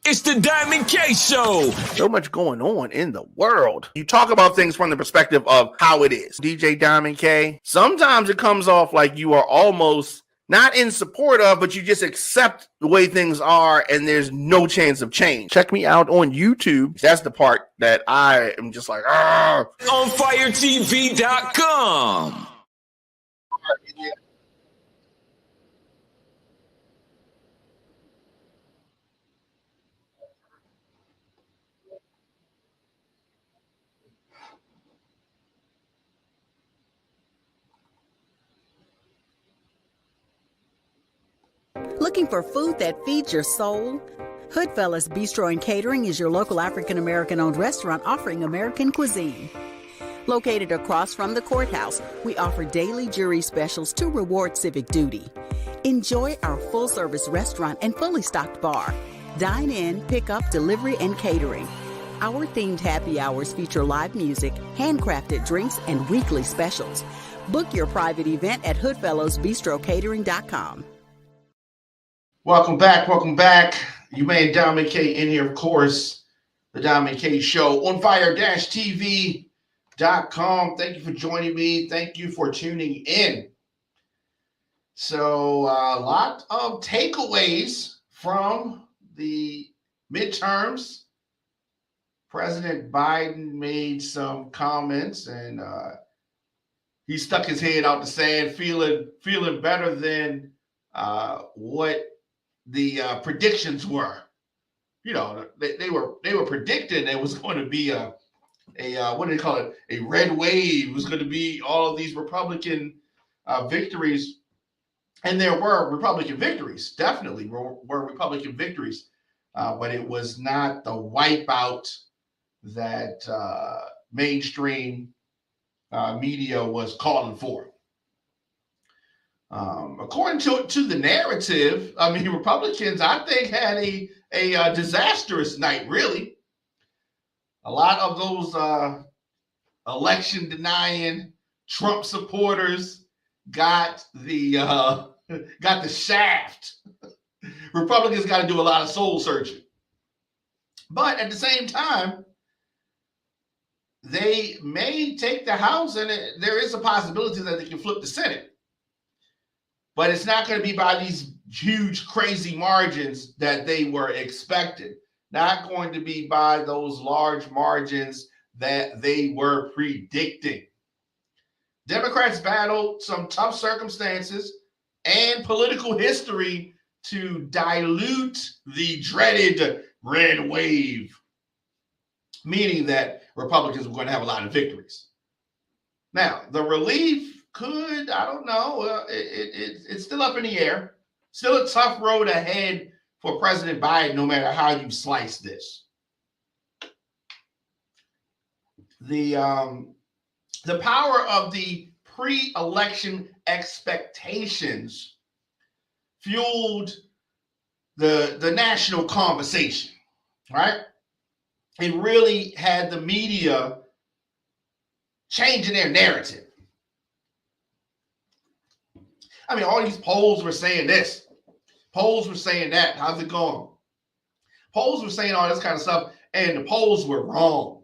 It's the Diamond K Show. So much going on in the world. You talk about things from the perspective of how it is. DJ Diamond K, sometimes it comes off like you are almost not in support of, but you just accept the way things are and there's no chance of change. Check me out on YouTube. That's the part that I am just like, ah. OnFireTV.com. Looking for food that feeds your soul? Hoodfellas Bistro and Catering is your local African-American owned restaurant offering American cuisine. Located across from the courthouse, we offer daily jury specials to reward civic duty. Enjoy our full-service restaurant and fully stocked bar. Dine in, pick up, delivery, and catering. Our themed happy hours feature live music, handcrafted drinks, and weekly specials. Book your private event at hoodfellowsbistrocatering.com. Welcome back. Welcome back. You made Diamond K in here, of course. The Diamond K Show on fire-tv.com. Thank you for joining me. Thank you for tuning in. So, a lot of takeaways from the midterms. President Biden made some comments and he stuck his head out the sand, feeling better than what the predictions were. You know, they were predicting there was going to be a what do they call it? A red wave. It was going to be all of these Republican victories, and there were Republican victories. Definitely were Republican victories, but it was not the wipeout that mainstream media was calling for. According to the narrative, I mean, Republicans, I think, had a disastrous night, really. A lot of those election denying Trump supporters got the shaft. Republicans got to do a lot of soul searching. But at the same time, they may take the House, and there is a possibility that they can flip the Senate. But it's not going to be by these huge, crazy margins that they were expected. Not going to be by those large margins that they were predicting. Democrats battled some tough circumstances and political history to dilute the dreaded red wave, meaning that Republicans were going to have a lot of victories. Now, the relief could, I don't know, it's still up in the air. Still a tough road ahead for President Biden, no matter how you slice this. The power of the pre-election expectations fueled the national conversation, right? It really had the media changing their narrative. I mean, all these polls were saying this. Polls were saying that. How's it going? Polls were saying all this kind of stuff, and the polls were wrong.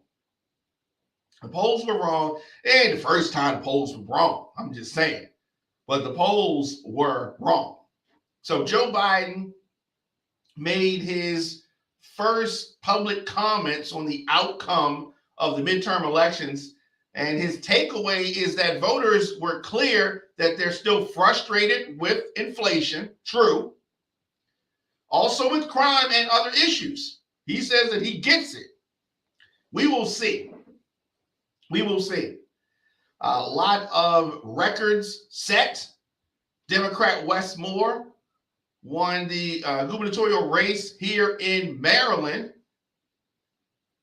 The polls were wrong. It ain't the first time the polls were wrong. I'm just saying. But the polls were wrong. So Joe Biden made his first public comments on the outcome of the midterm elections. And his takeaway is that voters were clear that they're still frustrated with inflation. True. Also with crime and other issues. He says that he gets it. We will see. We will see. A lot of records set. Democrat Wes Moore won the gubernatorial race here in Maryland.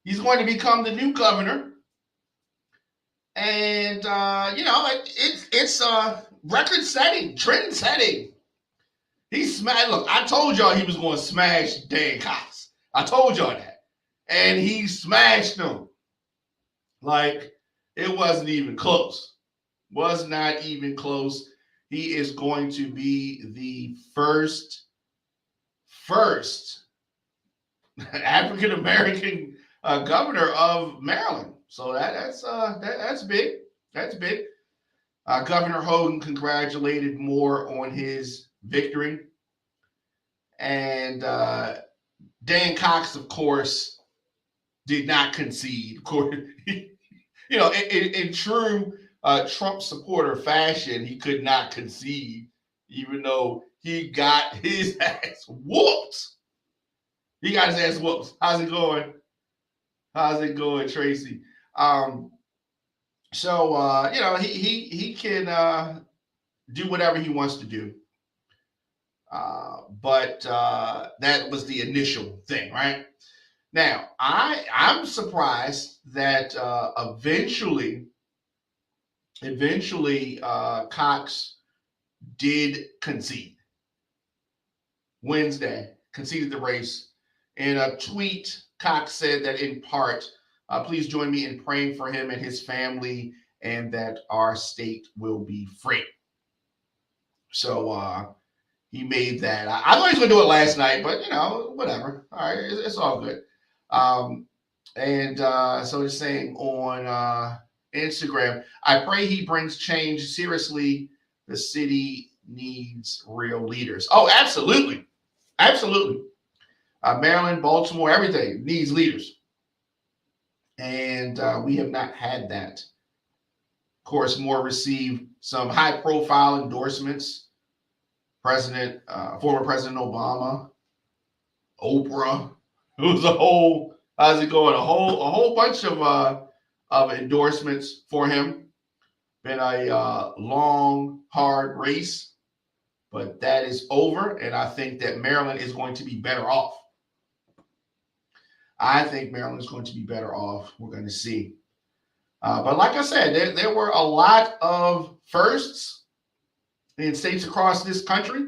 He's going to become the new governor. And, it's record setting, trend setting. He smashed. Look, I told y'all he was going to smash Dan Cox. I told y'all that. And he smashed him. Like, it wasn't even close. Was not even close. He is going to be the first African American governor of Maryland. So that's big. That's big. Governor Hogan congratulated Moore on his victory, and Dan Cox, of course, did not concede. Of course, in true Trump supporter fashion, he could not concede, even though he got his ass whooped. He got his ass whooped. How's it going? How's it going, Tracy? So he can do whatever he wants to do. But that was the initial thing, right? Now, I'm surprised that eventually Cox did concede. Wednesday, conceded the race. In a tweet, Cox said that in part, please join me in praying for him and his family and that our state will be free. So he made that. I thought he was going to do it last night, but, whatever. All right, it's all good. So he's saying on Instagram, I pray he brings change. Seriously, the city needs real leaders. Oh, absolutely. Absolutely. Maryland, Baltimore, everything needs leaders. And we have not had that. Of course, Moore received some high-profile endorsements. Former President Obama, Oprah. It was a whole bunch of endorsements for him. Been a long, hard race, but that is over, and I think that Maryland is going to be better off. I think Maryland is going to be better off. We're going to see. But like I said, there were a lot of firsts in states across this country.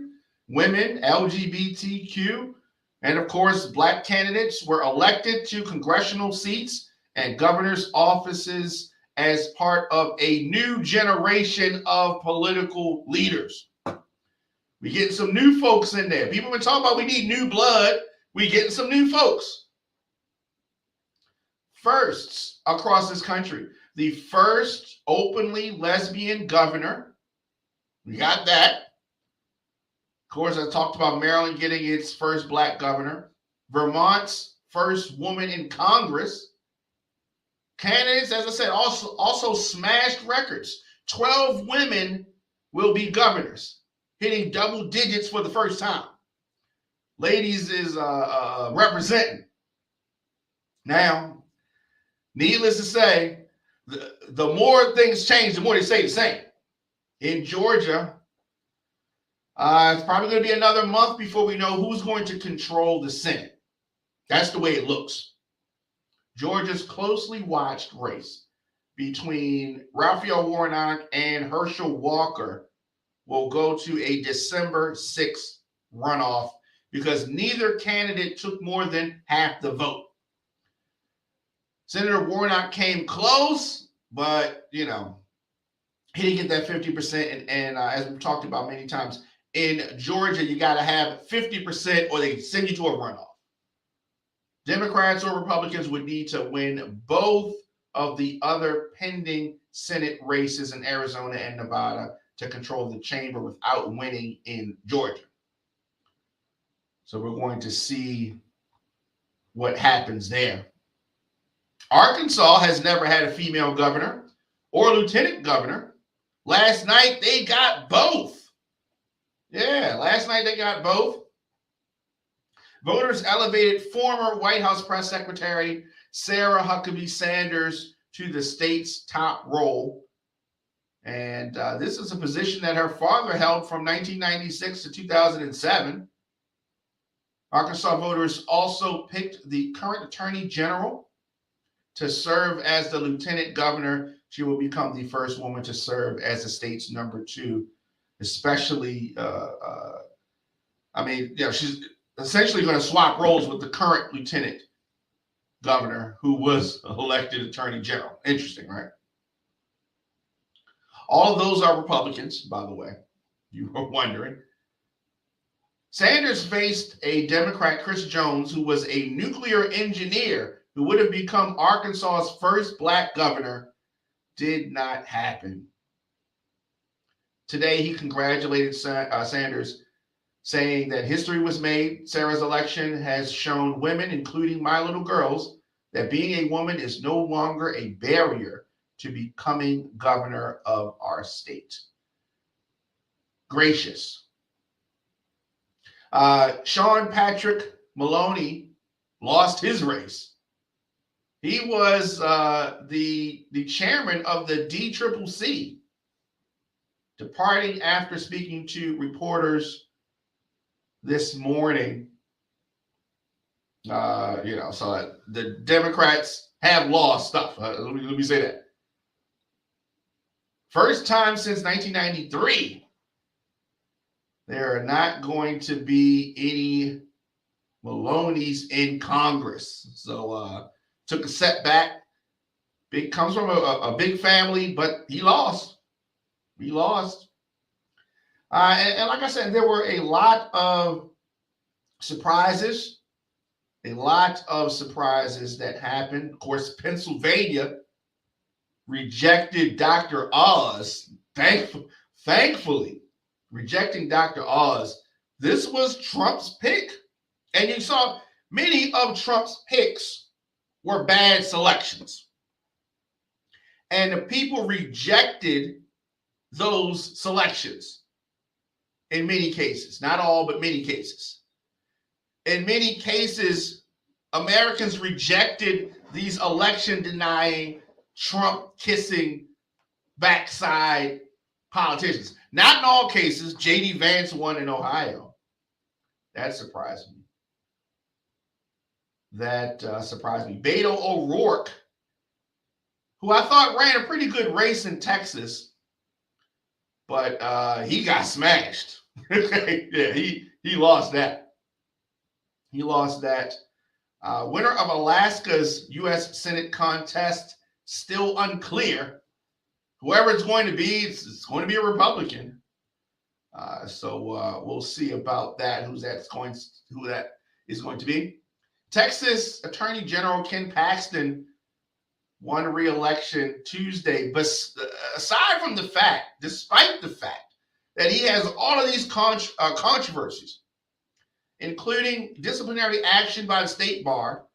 Women, LGBTQ, and of course, Black candidates were elected to congressional seats and governor's offices as part of a new generation of political leaders. We're getting some new folks in there. People have been talking about we need new blood. We're getting some new folks. Firsts across this country. The first openly lesbian governor. We got that. Of course, I talked about Maryland getting its first Black governor. Vermont's first woman in Congress. Candidates, as I said, also smashed records. 12 women will be governors, hitting double digits for the first time. Ladies is representing. Now, needless to say, the more things change, the more they stay the same. In Georgia, it's probably going to be another month before we know who's going to control the Senate. That's the way it looks. Georgia's closely watched race between Raphael Warnock and Herschel Walker will go to a December 6th runoff because neither candidate took more than half the vote. Senator Warnock came close, but, he didn't get that 50%. And as we've talked about many times, in Georgia, you got to have 50% or they send you to a runoff. Democrats or Republicans would need to win both of the other pending Senate races in Arizona and Nevada to control the chamber without winning in Georgia. So we're going to see what happens there. Arkansas has never had a female governor or lieutenant governor. Last night, they got both. Yeah, last night they got both. Voters elevated former White House press secretary Sarah Huckabee Sanders to the state's top role. And this is a position that her father held from 1996 to 2007. Arkansas voters also picked the current attorney general to serve as the lieutenant governor. She will become the first woman to serve as the state's number 2, especially, she's essentially going to swap roles with the current lieutenant governor who was elected attorney general. Interesting, right? All of those are Republicans, by the way. You were wondering. Sanders faced a Democrat, Chris Jones, who was a nuclear engineer who would have become Arkansas's first black governor. Did not happen. Today, he congratulated Sanders, saying that history was made. Sarah's election has shown women, including my little girls, that being a woman is no longer a barrier to becoming governor of our state. Gracious. Sean Patrick Maloney lost his race. He was the chairman of the DCCC, departing after speaking to reporters this morning. So the Democrats have lost stuff. Let me say that. First time since 1993, there are not going to be any Maloneys in Congress. So took a setback. Comes from a big family, but he lost. He lost. And like I said, there were a lot of surprises. A lot of surprises that happened. Of course, Pennsylvania rejected Dr. Oz. Thankfully, rejecting Dr. Oz. This was Trump's pick. And you saw many of Trump's picks were bad selections. And the people rejected those selections in many cases. Not all, but many cases. In many cases, Americans rejected these election-denying, Trump-kissing, backside politicians. Not in all cases. J.D. Vance won in Ohio. That surprised me. Surprised me. Beto O'Rourke, who I thought ran a pretty good race in Texas, but he got smashed. Yeah, he lost that. He lost that. Winner of Alaska's U.S. Senate contest, still unclear. Whoever it's going to be, it's going to be a Republican. So we'll see about that, who that is going to be. Texas Attorney General Ken Paxton won re-election Tuesday. But aside from the fact, despite the fact that he has all of these controversies, including disciplinary action by the state bar,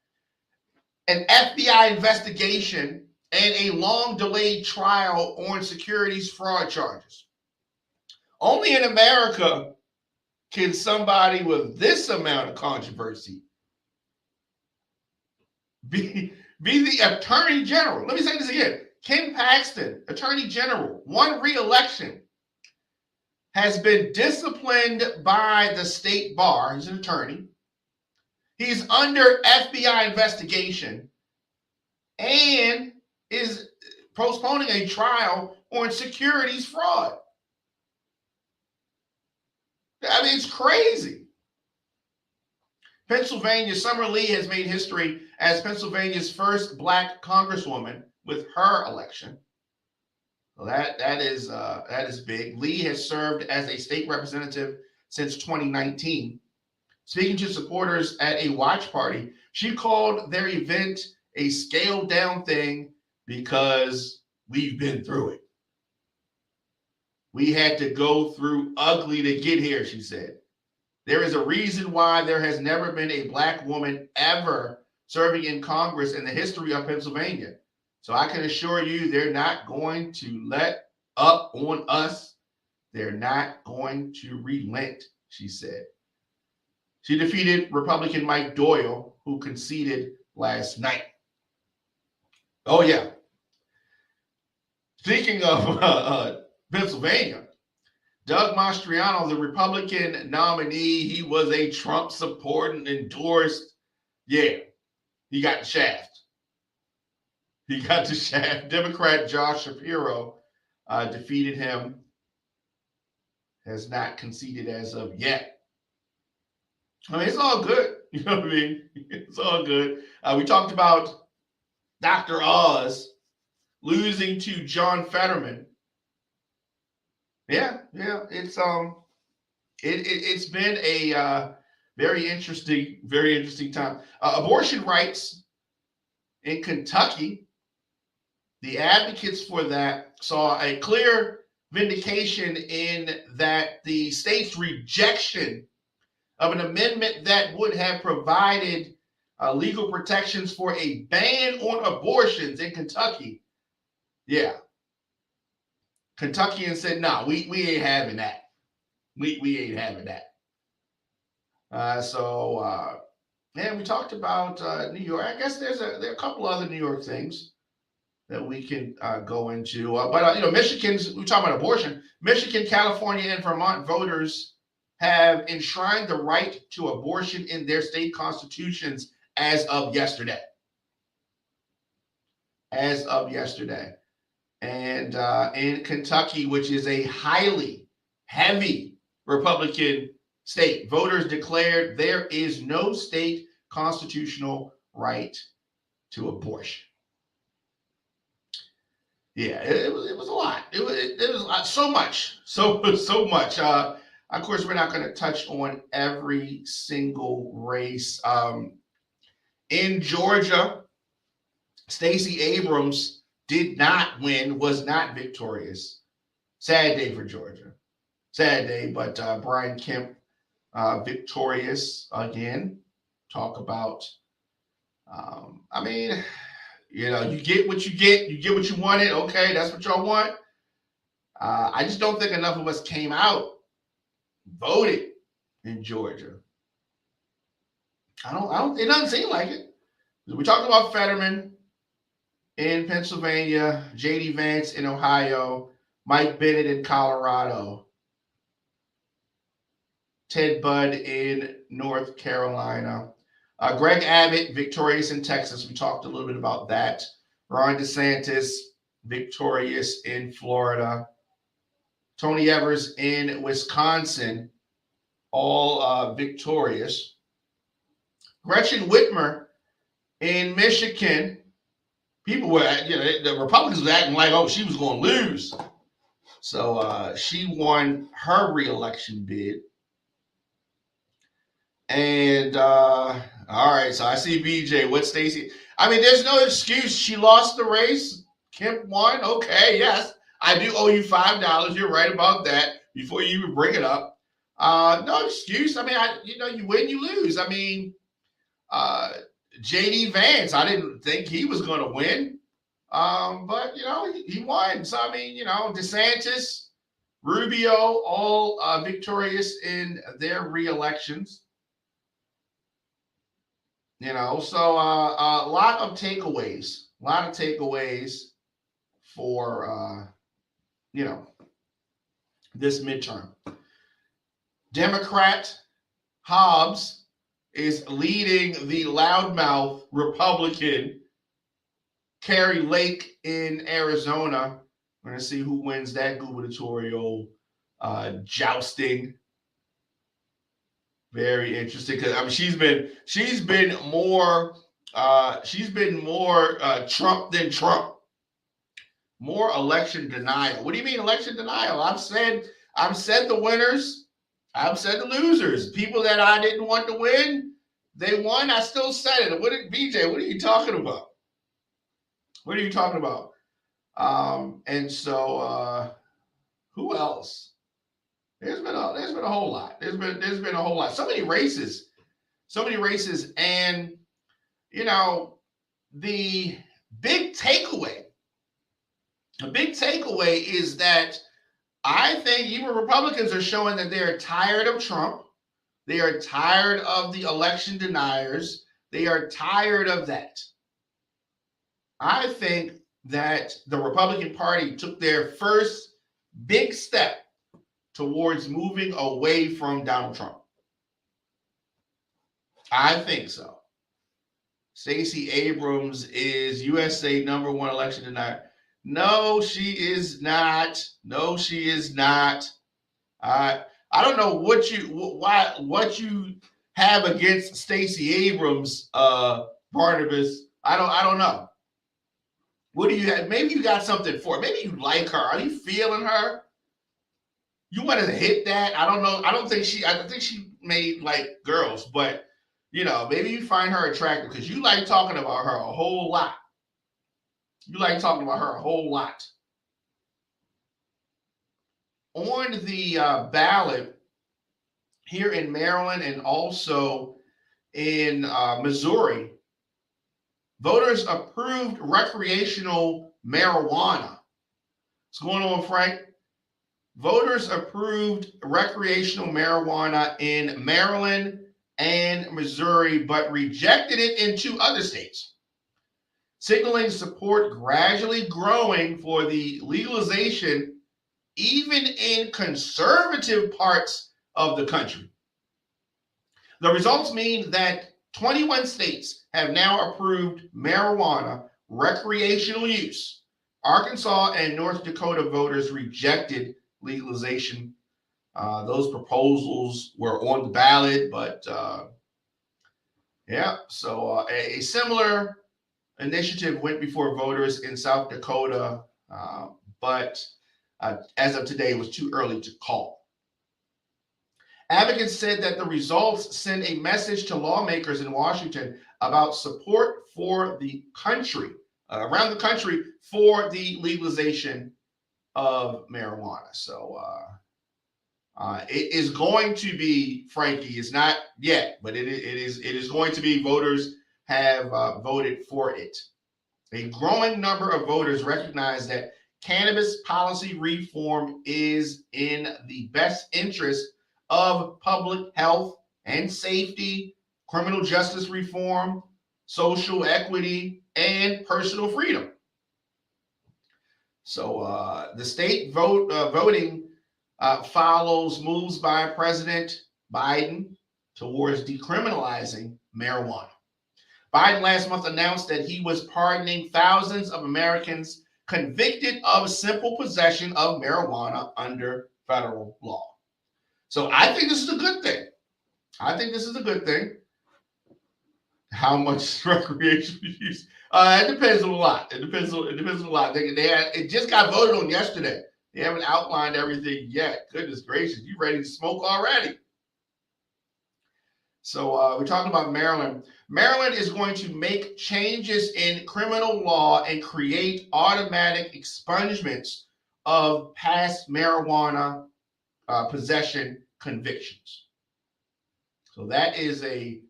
an FBI investigation, and a long-delayed trial on securities fraud charges. Only in America can somebody with this amount of controversy be the Attorney General. Let me say this again. Ken Paxton, Attorney General, won re-election, has been disciplined by the state bar. He's an attorney. He's under FBI investigation and is postponing a trial on securities fraud. I mean, it's crazy. Pennsylvania, Summer Lee has made history as Pennsylvania's first black congresswoman with her election. Well, that is big. Lee has served as a state representative since 2019. Speaking to supporters at a watch party, she called their event a scaled down thing because we've been through it. We had to go through ugly to get here, she said. There is a reason why there has never been a black woman ever serving in Congress in the history of Pennsylvania. So I can assure you they're not going to let up on us. They're not going to relent, she said. She defeated Republican Mike Doyle, who conceded last night. Oh, yeah. Speaking of Pennsylvania, Doug Mastriano, the Republican nominee, he was a Trump supporter and endorsed. Yeah, he got the shaft. He got the shaft. Democrat Josh Shapiro defeated him. Has not conceded as of yet. I mean, it's all good. You know what I mean? It's all good. We talked about Dr. Oz losing to John Fetterman. Yeah, it's It's been a very interesting time. Abortion rights in Kentucky, the advocates for that saw a clear vindication in that the state's rejection of an amendment that would have provided legal protections for a ban on abortions in Kentucky. Yeah. Kentuckians said, no, we ain't having that. We ain't having that. And we talked about New York. I guess there are a couple other New York things that we can go into. But Michigan's, we talk about abortion. Michigan, California, and Vermont voters have enshrined the right to abortion in their state constitutions as of yesterday. And in Kentucky, which is a highly heavy Republican state, voters declared there is no state constitutional right to abortion. Yeah, it was a lot. It was a lot, so much. Of course, we're not going to touch on every single race. In Georgia, Stacey Abrams did not win, was not victorious. Sad day for Georgia. Sad day, but Brian Kemp victorious again. Talk about, you get what you get. You get what you wanted. Okay, that's what y'all want. I just don't think enough of us came out, voted in Georgia. It doesn't seem like it. We talked about Fetterman in Pennsylvania, J.D. Vance in Ohio, Mike Bennett in Colorado, Ted Budd in North Carolina, Greg Abbott victorious in Texas. We talked a little bit about that. Ron DeSantis victorious in Florida. Tony Evers in Wisconsin, all victorious. Gretchen Whitmer in Michigan. People were, the Republicans were acting like, she was going to lose. So she won her re-election bid. And all right, so I see BJ. What Stacey? There's no excuse. She lost the race. Kemp won. Okay, yes, I do owe you $5. You're right about that. Before you even bring it up, no excuse. You win, you lose. J.D. Vance, I didn't think he was going to win, but he won. So DeSantis, Rubio, all victorious in their re-elections. So a lot of takeaways. For this midterm. Democrat Hobbs is leading the loudmouth Republican Kari Lake in Arizona. We're going to see who wins that gubernatorial jousting. Very interesting because she's been more Trump than Trump. More election denial. What do you mean election denial? I've said the winners. I've said the losers. People that I didn't want to win, they won. I still said it. BJ? What are you talking about? And so who else? There's been a whole lot. There's been a whole lot. So many races, and the big takeaway is that I think even Republicans are showing that they're tired of Trump. They are tired of the election deniers. They are tired of that. I think that the Republican Party took their first big step towards moving away from Donald Trump. I think so. Stacey Abrams is USA #1 election denier. No, she is not. I don't know what you have against Stacey Abrams, Barnabas. I don't know. What do you have? Maybe you got something for her. Maybe you like her. Are you feeling her? You want to hit that? I don't know. I think she made like girls, but maybe you find her attractive because you like talking about her a whole lot. You like talking about her a whole lot. On the ballot here in Maryland and also in Missouri, voters approved recreational marijuana. What's going on, Frank? Voters approved recreational marijuana in Maryland and Missouri, but rejected it in 2 other states, signaling support gradually growing for the legalization even in conservative parts of the country. The results mean that 21 states have now approved marijuana recreational use. Arkansas and North Dakota voters rejected legalization. Those proposals were on the ballot, but so a similar initiative went before voters in South Dakota, but as of today, it was too early to call. Advocates said that the results send a message to lawmakers in Washington about support for the country, around the country, for the legalization of marijuana. So it is going to be, Frankie, it's not yet, but it is going to be. Voters have voted for it. A growing number of voters recognize that cannabis policy reform is in the best interest of public health and safety, criminal justice reform, social equity, and personal freedom. So the state voting follows moves by President Biden towards decriminalizing marijuana. Biden last month announced that he was pardoning thousands of Americans convicted of simple possession of marijuana under federal law. So I think this is a good thing. How much recreational use? It depends on a lot. It depends on a lot. It just got voted on yesterday. They haven't outlined everything yet. Goodness gracious, you ready to smoke already? So we're talking about Maryland. Maryland is going to make changes in criminal law and create automatic expungements of past marijuana possession convictions. So that is a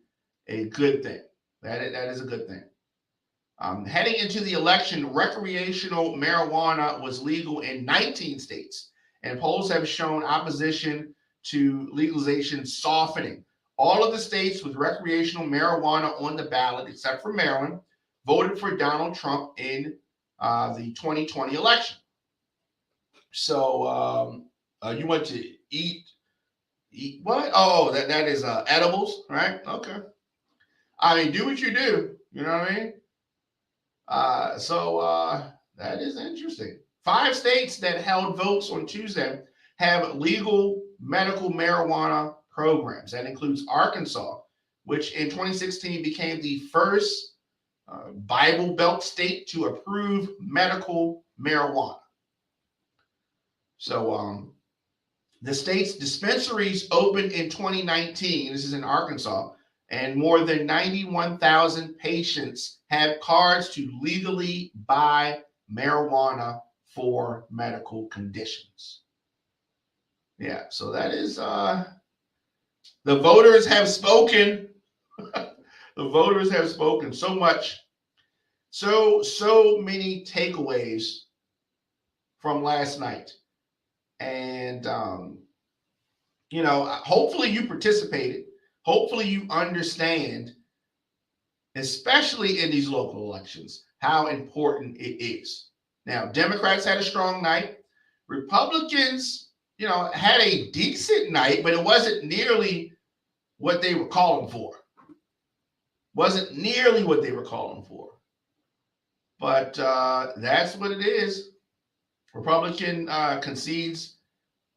good thing. That is a good thing. Heading into the election, recreational marijuana was legal in 19 states, and polls have shown opposition to legalization softening. All of the states with recreational marijuana on the ballot, except for Maryland, voted for Donald Trump in the 2020 election. So you want to eat what? Oh, that is edibles, right? Okay. I mean, do what you do. You know what I mean? So that is interesting. 5 states that held votes on Tuesday have legal medical marijuana programs. That includes Arkansas, which in 2016 became the first Bible Belt state to approve medical marijuana. So the state's dispensaries opened in 2019. This is in Arkansas. And more than 91,000 patients have cards to legally buy marijuana for medical conditions. Yeah, so that is, the voters have spoken. The voters have spoken so much. So many takeaways from last night. And, hopefully you participated. Hopefully you understand, especially in these local elections, how important it is. Now, Democrats had a strong night. Republicans, had a decent night, but it wasn't nearly what they were calling for. But that's what it is. Republican concedes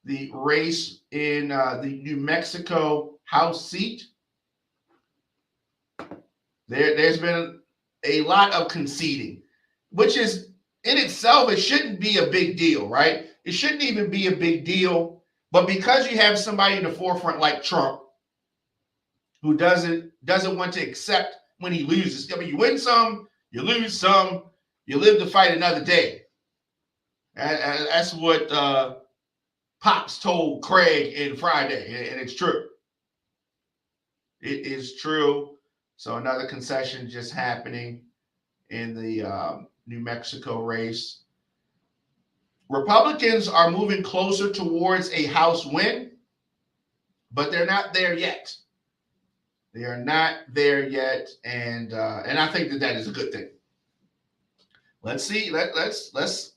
the race in the New Mexico House seat. There's been a lot of conceding, which is in itself, it shouldn't be a big deal, right? It shouldn't even be a big deal, But because you have somebody in the forefront like Trump, who doesn't want to accept when he loses. I mean, you win some, you lose some, you live to fight another day. And that's what Pops told Craig in Friday, and it's true. It is true. So another concession just happening in the New Mexico race. Republicans are moving closer towards a House win, but they're not there yet. They are not there yet, and I think that is a good thing. Let's see. Let's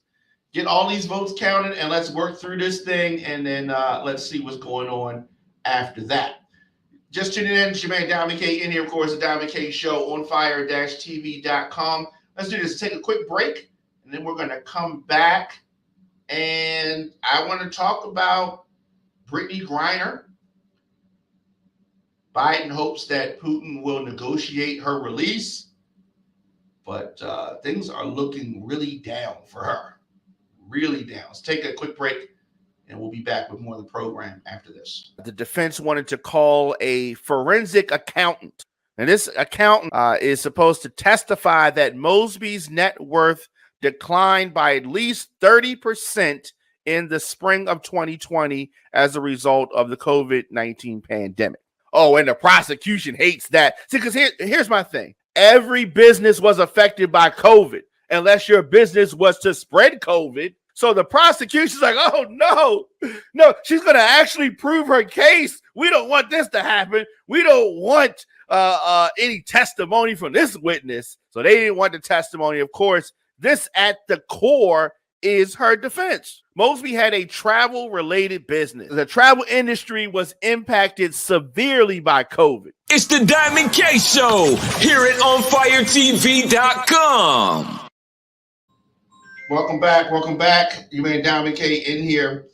get all these votes counted, and let's work through this thing, and then let's see what's going on after that. Just tuning in, Jermaine Diamond K in here, of course, the Diamond K Show on fire-tv.com. Let's do this. Take a quick break, and then we're going to come back, and I want to talk about Brittney Griner. Biden hopes that Putin will negotiate her release, but things are looking really down for her. Really down. Let's take a quick break, and we'll be back with more of the program after this. The defense wanted to call a forensic accountant, and this accountant is supposed to testify that Mosby's net worth declined by at least 30% in the spring of 2020 as a result of the COVID-19 pandemic. Oh, and the prosecution hates that. See, because here's my thing. Every business was affected by COVID, unless your business was to spread COVID. So the prosecution's like, oh, no, she's going to actually prove her case. We don't want this to happen. We don't want any testimony from this witness. So they didn't want the testimony. Of course, this at the core is her defense. Mosby had a travel-related business. The travel industry was impacted severely by COVID. It's the Diamond K Show. Hear it on firetv.com. Welcome back. You made Diamond K in here.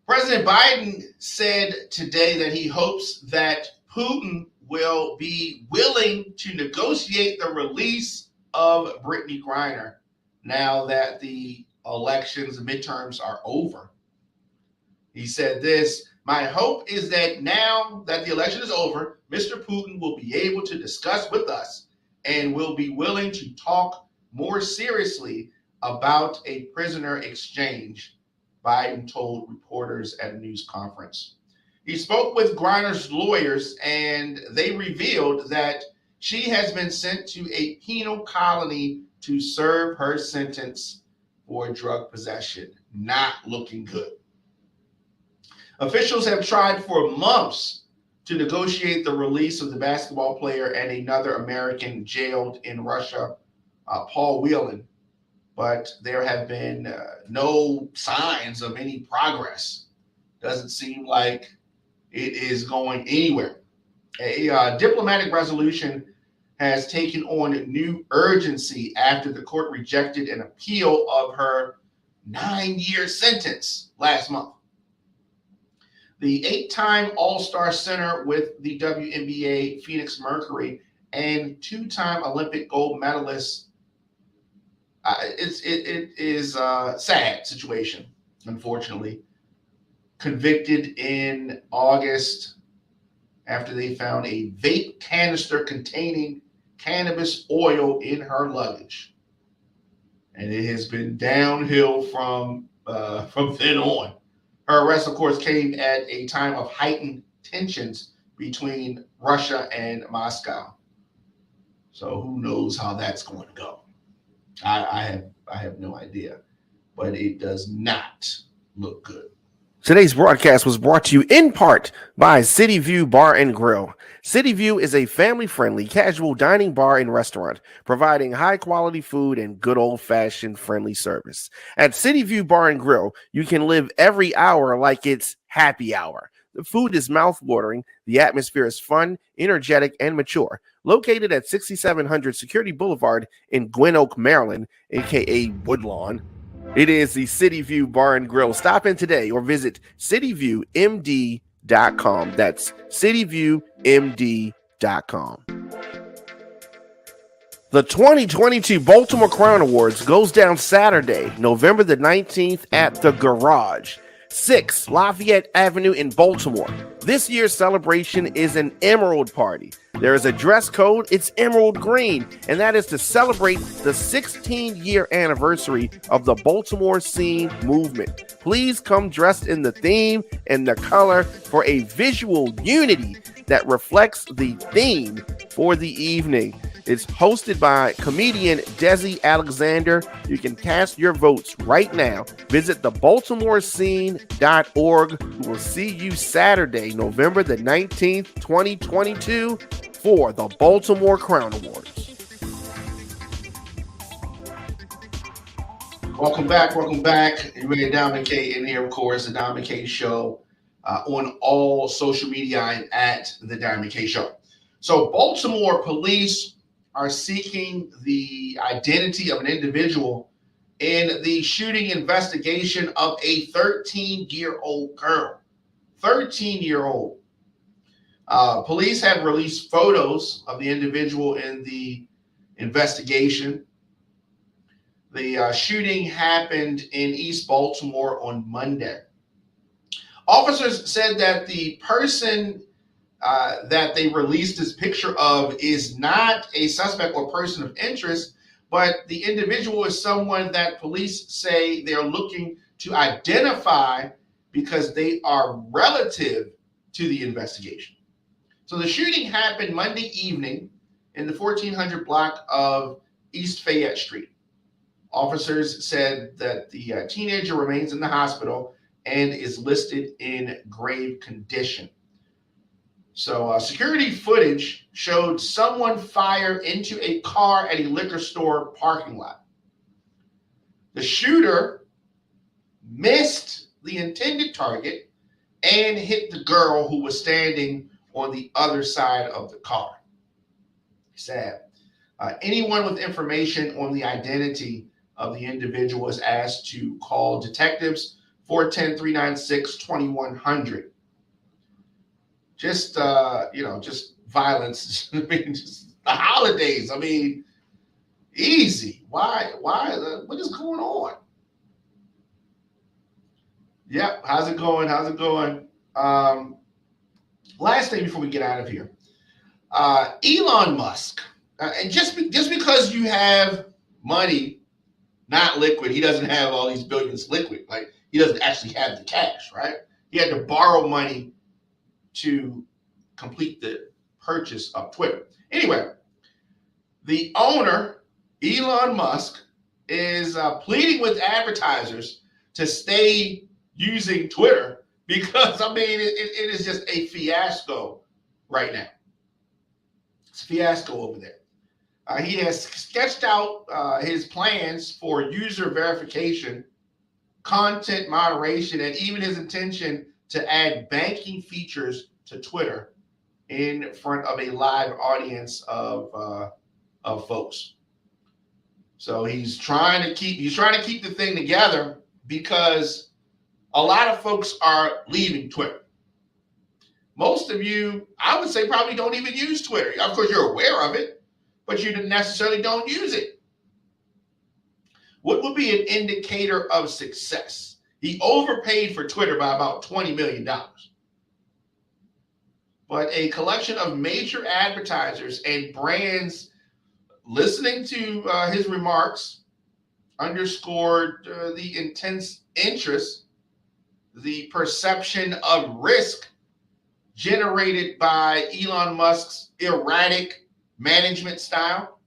President Biden said today that he hopes that Putin will be willing to negotiate the release of Brittney Griner now that the elections, the midterms are over. He said this: my hope is that now that the election is over, Mr. Putin will be able to discuss with us and will be willing to talk more seriously about a prisoner exchange, Biden told reporters at a news conference. He spoke with Griner's lawyers, and they revealed that she has been sent to a penal colony to serve her sentence for drug possession. Not looking good. Officials have tried for months to negotiate the release of the basketball player and another American jailed in Russia, Paul Whelan, but there have been no signs of any progress. Doesn't seem like it is going anywhere. A diplomatic resolution has taken on new urgency after the court rejected an appeal of her 9-year sentence last month. The 8-time All-Star center with the WNBA Phoenix Mercury and 2-time Olympic gold medalist, it is a sad situation, unfortunately. Convicted in August after they found a vape canister containing cannabis oil in her luggage, and it has been downhill from then on. Her arrest, of course, came at a time of heightened tensions between Russia and Moscow. So who knows how that's going to go? I have no idea, but it does not look good. Today's broadcast was brought to you in part by City View Bar and Grill. City View is a family-friendly, casual dining bar and restaurant, providing high-quality food and good old-fashioned friendly service. At City View Bar and Grill, you can live every hour like it's happy hour. The food is mouth-watering, the atmosphere is fun, energetic, and mature. Located at 6700 Security Boulevard in Gwynn Oak, Maryland, a.k.a. Woodlawn, it is the City View Bar and Grill. Stop in today or visit cityviewmd.com. That's cityviewmd.com. The 2022 Baltimore Crown Awards goes down Saturday, November the 19th at The Garage. 6 Lafayette Avenue in Baltimore. This year's celebration is an Emerald Party. There is a dress code, it's emerald green, and that is to celebrate the 16-year anniversary of the Baltimore Scene movement. Please come dressed in the theme and the color for a visual unity that reflects the theme for the evening. It's hosted by comedian Desi Alexander. You can cast your votes right now. Visit thebaltimorescene.org. We will see you Saturday, November the 19th, 2022 for the Baltimore Crown Awards. Welcome back. You're ready to Diamond K in here, of course, the Diamond K Show on all social media and at the Diamond K Show. So Baltimore police are seeking the identity of an individual in the shooting investigation of a 13-year-old girl. 13-year-old. Police have released photos of the individual in the investigation. The shooting happened in East Baltimore on Monday. Officers said that the person that they released this picture of is not a suspect or person of interest, but the individual is someone that police say they're looking to identify because they are relative to the investigation. So the shooting happened Monday evening in the 1400 block of East Fayette Street. Officers said that the teenager remains in the hospital and is listed in grave condition. So security footage showed someone fire into a car at a liquor store parking lot. The shooter missed the intended target and hit the girl who was standing on the other side of the car. Sad. Anyone with information on the identity of the individual is asked to call detectives 410-396-2100. Just violence. I mean, just the holidays. I mean, easy. Why? What is going on? Yep. How's it going? Last thing before we get out of here. Elon Musk. And just because you have money, not liquid, he doesn't have all these billions liquid. Like, he doesn't actually have the cash, right? He had to borrow money to complete the purchase of Twitter. Anyway, the owner, Elon Musk, is pleading with advertisers to stay using Twitter because, I mean, it is just a fiasco right now. It's a fiasco over there. He has sketched out his plans for user verification, content moderation, and even his intention to add banking features to Twitter in front of a live audience of folks. So he's trying to keep the thing together because a lot of folks are leaving Twitter. Most of you, I would say, probably don't even use Twitter. Of course, you're aware of it, but you necessarily don't use it. What would be an indicator of success? He overpaid for Twitter by about $20 million. But a collection of major advertisers and brands listening to his remarks underscored the intense interest, the perception of risk generated by Elon Musk's erratic management style,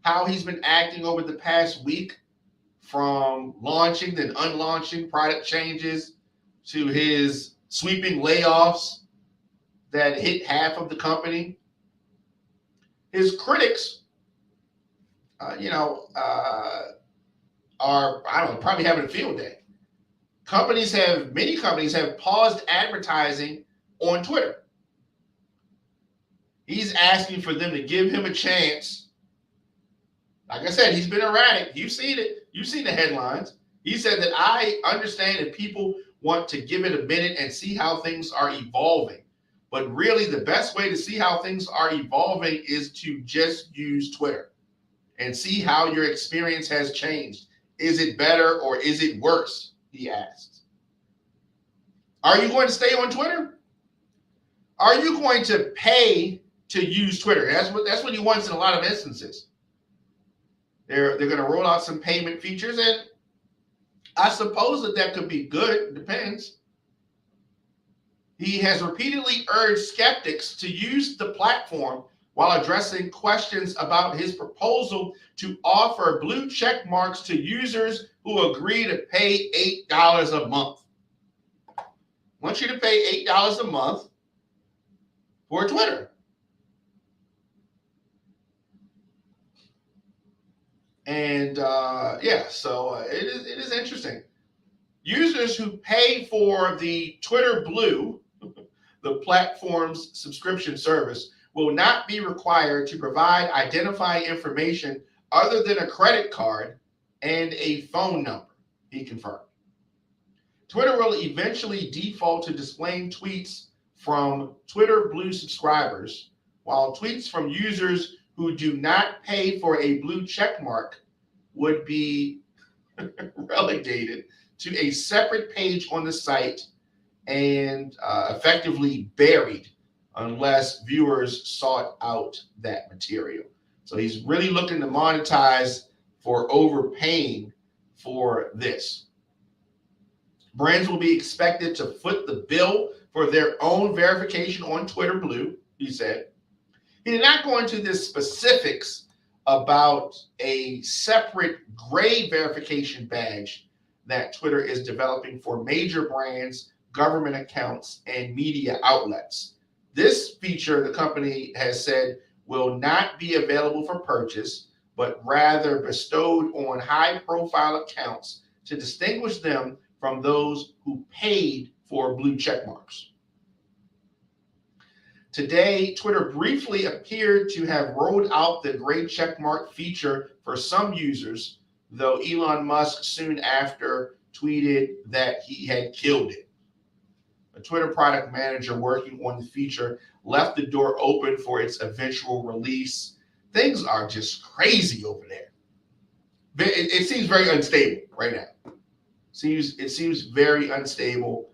how he's been acting over the past week, from launching then unlaunching product changes to his sweeping layoffs that hit half of the company. His critics, are, probably having a field day. Many companies have paused advertising on Twitter. He's asking for them to give him a chance. Like I said, he's been erratic. You've seen it. You've seen the headlines. He said that I understand that people want to give it a minute and see how things are evolving. But really, the best way to see how things are evolving is to just use Twitter and see how your experience has changed. Is it better or is it worse? He asked. Are you going to stay on Twitter? Are you going to pay to use Twitter? That's what he wants in a lot of instances. They're going to roll out some payment features, and I suppose that could be good. Depends. He has repeatedly urged skeptics to use the platform while addressing questions about his proposal to offer blue check marks to users who agree to pay $8 a month. I want you to pay $8 a month for Twitter. And so it is interesting. Users who pay for the Twitter Blue, the platform's subscription service, will not be required to provide identifying information other than a credit card and a phone number, he confirmed. Twitter will eventually default to displaying tweets from Twitter Blue subscribers, while tweets from users who do not pay for a blue check mark would be relegated to a separate page on the site and effectively buried unless viewers sought out that material. So he's really looking to monetize for overpaying for this. Brands will be expected to foot the bill for their own verification on Twitter Blue, he said. He did not go into the specifics about a separate gray verification badge that Twitter is developing for major brands, government accounts, and media outlets. This feature, the company has said, will not be available for purchase, but rather bestowed on high-profile accounts to distinguish them from those who paid for blue check marks. Today, Twitter briefly appeared to have rolled out the gray checkmark feature for some users, though Elon Musk soon after tweeted that he had killed it. A Twitter product manager working on the feature left the door open for its eventual release. Things are just crazy over there. It seems very unstable right now. It seems very unstable.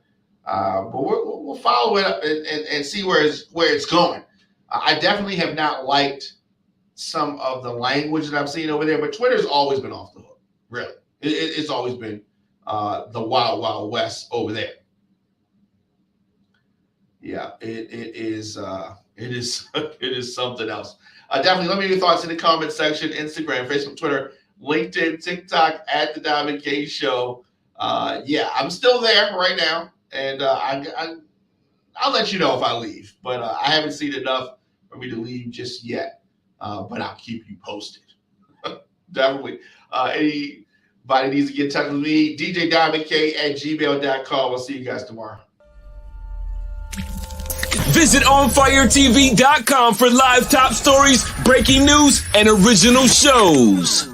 But we'll follow it up and see where it's going. I definitely have not liked some of the language that I've seen over there, but Twitter's always been off the hook. Really, it's always been the wild, wild west over there. Yeah, it is something else. Definitely let me know your thoughts in the comment section. Instagram, Facebook, Twitter, LinkedIn, TikTok at The Diamond K Show. I'm still there right now. And I'll let you know if I leave, but I haven't seen enough for me to leave just yet. But I'll keep you posted. Definitely. Anybody needs to get in touch with me, djdiamondk@gmail.com. I'll see you guys tomorrow. Visit OnFireTV.com for live top stories, breaking news, and original shows.